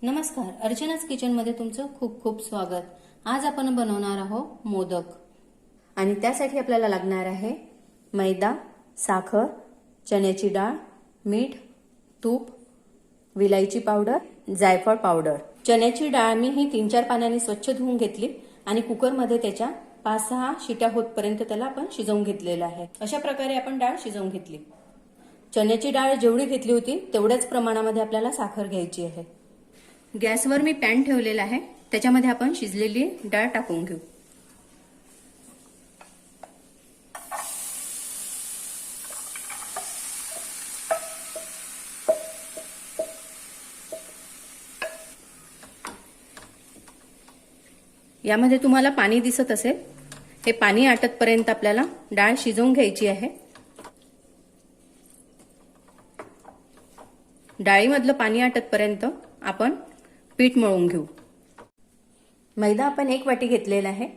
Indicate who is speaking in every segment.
Speaker 1: नमस्कार, अर्चनाच किचनमध्ये तुमचं खूप खूप स्वागत. आज आपण बनवणार आहोत मोदक आणि त्यासाठी आपल्याला लागणार आहे मैदा, साखर, चण्याची डाळ, मीठ, तूप, विलायची पावडर, जायफळ पावडर. चण्याची डाळ मी ही 3-4 पाण्याने स्वच्छ धुवून घेतली आणि कुकरमध्ये त्याच्या 5-6 शिट्या होतपर्यंत त्याला आपण शिजवून घेतलेलं आहे. अशा प्रकारे आपण डाळ शिजवून घेतली. चण्याची डाळ जेवढी घेतली होती तेवढ्याच प्रमाणामध्ये आपल्याला साखर घ्यायची आहे. गॅसवर मी पॅन ठेवलेला आहे, त्याच्यामध्ये आपण शिजलेली डाळ टाकून घेऊ. यामध्ये तुम्हाला पाणी दिसत असेल, हे पाणी आटतपर्यंत आपल्याला डाळ शिजवून घ्यायची आहे. डाळीमधलं पाणी आटतपर्यंत आपण पीठ मळून घेऊ. मैदा आपण 1 वाटी घेतलेला आहे,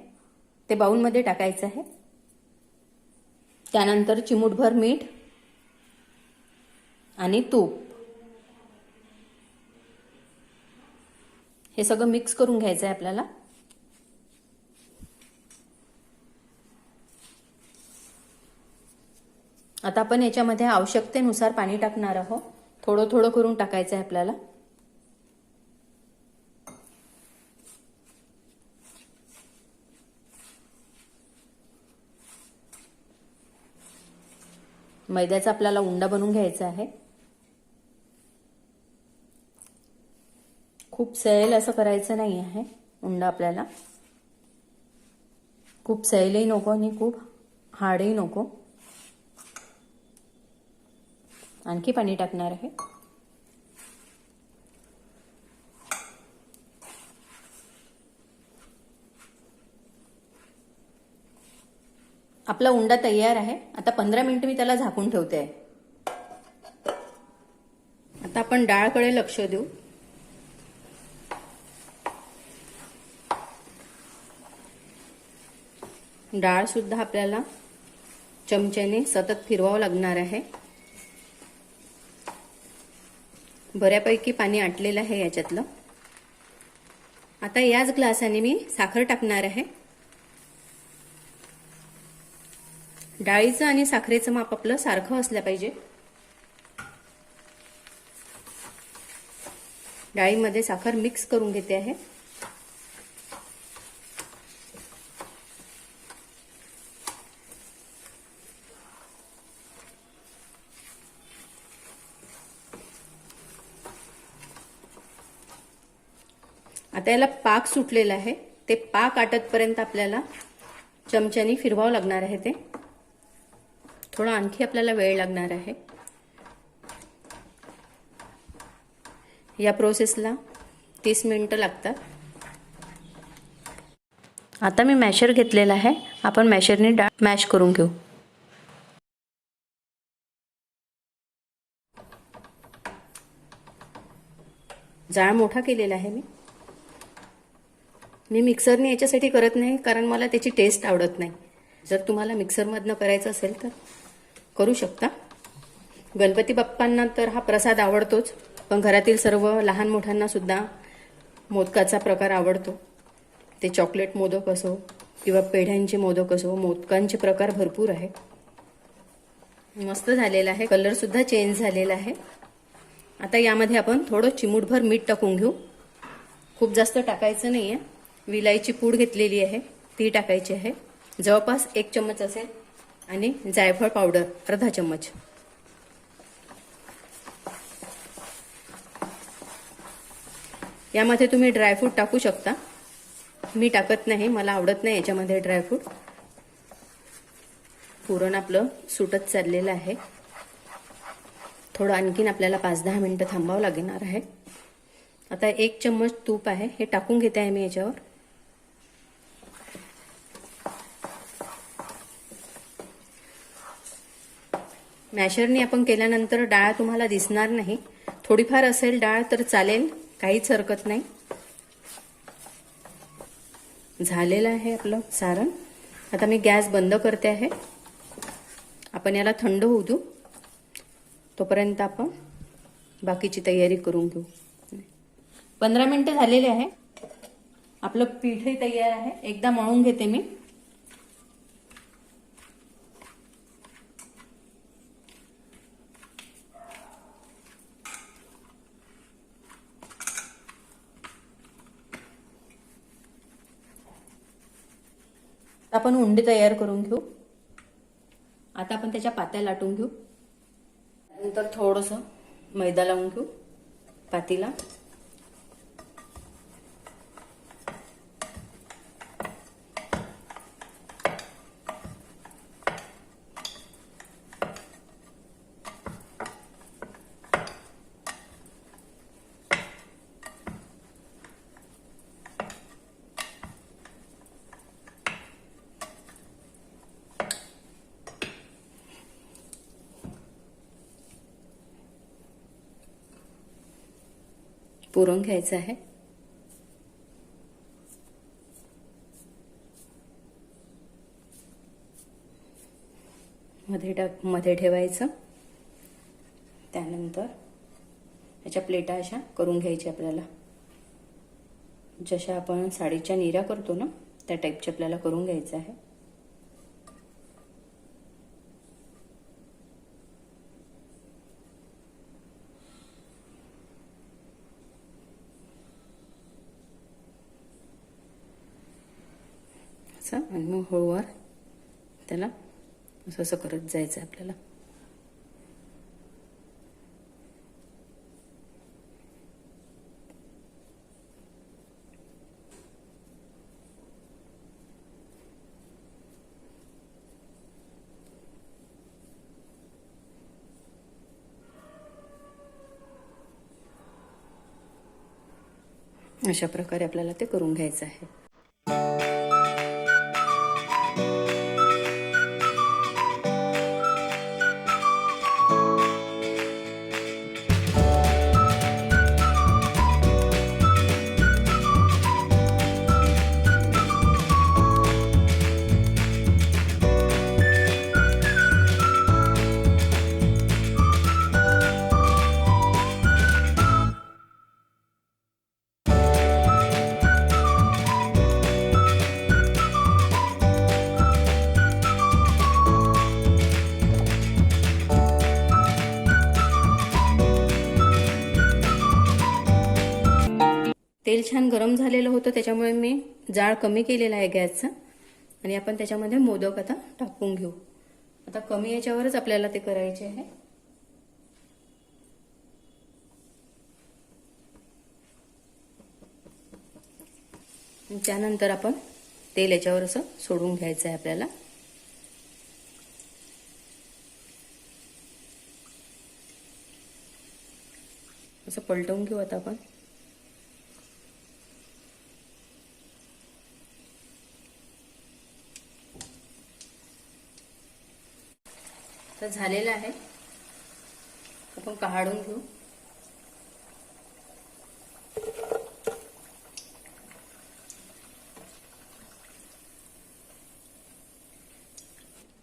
Speaker 1: ते बाउलमध्ये टाकायचं आहे. त्यानंतर चिमूटभर मीठ आणि तूप हे सगळं मिक्स करून घ्यायचं आहे आपल्याला. आता आपण याच्यामध्ये आवश्यकतेनुसार पाणी टाकणार आहोत. थोडं थोडं करून टाकायचं आहे आपल्याला. मैद्याचा आपल्याला उंडा बनवून घ्यायचा आहे. खूप सैल असं करायचं नाही आहे उंडा आपल्याला. खूप सैलही नको आणि खूप हार्डही नको. आणखी पाणी टाकणार आहे. आपला उंडा तयार आहे. आता 15 मिनिट मी त्याला झाकून ठेवते आहे. आता आपण डाळकडे लक्ष देऊ. डाळ सुद्धा आपल्याला चमच्याने सतत फिरवावं लागणार आहे. बऱ्यापैकी पाणी आटलेलं आहे याच्यातलं. आता याच ग्लासाने मी साखर टाकणार आहे. डाळीचं आणि साखरेचं माप आपलं सारखं असलं पाहिजे. डाळीमध्ये साखर मिक्स करून घेते आहे. आता याला पाक सुटलेला आहे. ते पाक आटतपर्यंत आपल्याला चमच्यानी फिरवावं लागणार आहे. ते थोडा आणखी आपल्याला वेळ लागणार आहे. या प्रोसेसला 30 मिनिटं लागतात. आता मी मॅशर घेतलेला आहे. आपण मॅशरने डाळ मॅश करून घेऊ. जाळ मोठा केलेला आहे मी मिक्सरने याच्यासाठी करत नाही, कारण मला त्याची टेस्ट आवडत नाही. जर तुम्हाला मिक्सरमधनं करायचं असेल तर करू शकता. गणपती बाप्पांना तर हा प्रसाद आवडतोच, पण घरातील सर्व लहान मोठ्यांना सुद्धा मोदकाचा प्रकार आवडतो. ते चॉकलेट मोदक असो किंवा पेढ्यांचे मोदक असो, मोदकांचे प्रकार भरपूर आहे. मस्त झालेला आहे. कलर सुद्धा चेंज झालेला आहे. आता यामध्ये आपण थोडं चिमूटभर मीठ टाकून घेऊ. खूप जास्त टाकायचं नाहीये. विलायची पूड घेतलेली आहे, ती टाकायची आहे. जवळपास 1 चम्मच असेल. आणि जायफळ पावडर अर्धा चम्मच. यामध्ये तुम्ही ड्रायफ्रूट टाकू शकता. मी टाकत नाही, मला आवडत नाही याच्यामध्ये ड्रायफ्रूट. पुरण आपलं सुटत चाललेलं आहे. थोडं आणखीन आपल्याला 5-10 मिनिटं थांबावं लागणार आहे. आता 1 चम्मच तूप आहे, हे टाकून घेते आहे मी याच्यावर. मॅशरने आपण केल्यानंतर डाळ तुम्हाला दिसणार नाही. थोडीफार असेल डाळ तर चालेल, काहीच हरकत नाही. झालेलं आहे आपलं सारण. आता मी गॅस बंद करते आहे. आपण याला थंड होऊ देऊ. तोपर्यंत आपण बाकीची तयारी करून घेऊ. 15 मिनिटं झालेले आहे. आपलं पीठही तयार आहे. एकदा मळून घेते मी. आपण उंडे तयार करून घेऊ. आता आपण त्याच्या पात्या लाटून घेऊ. नंतर थोडंसं मैदा लावून घेऊ पातीला. पुरण घ्यायचं आहे. मध्ये ठेवायचं. त्यानंतर याच्या प्लेटा अशा करून घ्यायच्या आपल्याला. जशा आपण साडीच्या निऱ्या करतो ना त्या टाईपच्या आपल्याला करून घ्यायचं आहे. आणि मग हळूवार त्याला असं असं करत जायचं आपल्याला. अशा प्रकारे आपल्याला ते करून घ्यायचं आहे. तेल छान गरम झालेलं होतं त्याच्यामुळे मी जाळ कमी केलेला आहे गॅसचा. आणि आपण त्याच्यामध्ये मोदक आता टाकून घेऊ. आता कमी याच्यावरच आपल्याला ते करायचे आहे. त्यानंतर आपण तेल याच्यावर असं सोडून घ्यायचं आहे आपल्याला. असं पलटवून घेऊ आता आपण. तर झालेलं आहे. आपण काढून घेऊ.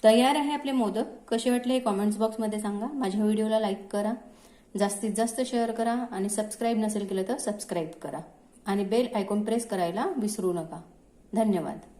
Speaker 1: तयार आहे आपले मोदक. कसे वाटले हे कॉमेंट्स बॉक्समध्ये सांगा. माझ्या व्हिडिओला लाईक करा, जास्तीत जास्त शेअर करा आणि सबस्क्राईब नसेल केलं तर सबस्क्राईब करा आणि बेल आयकॉन प्रेस करायला विसरू नका. धन्यवाद.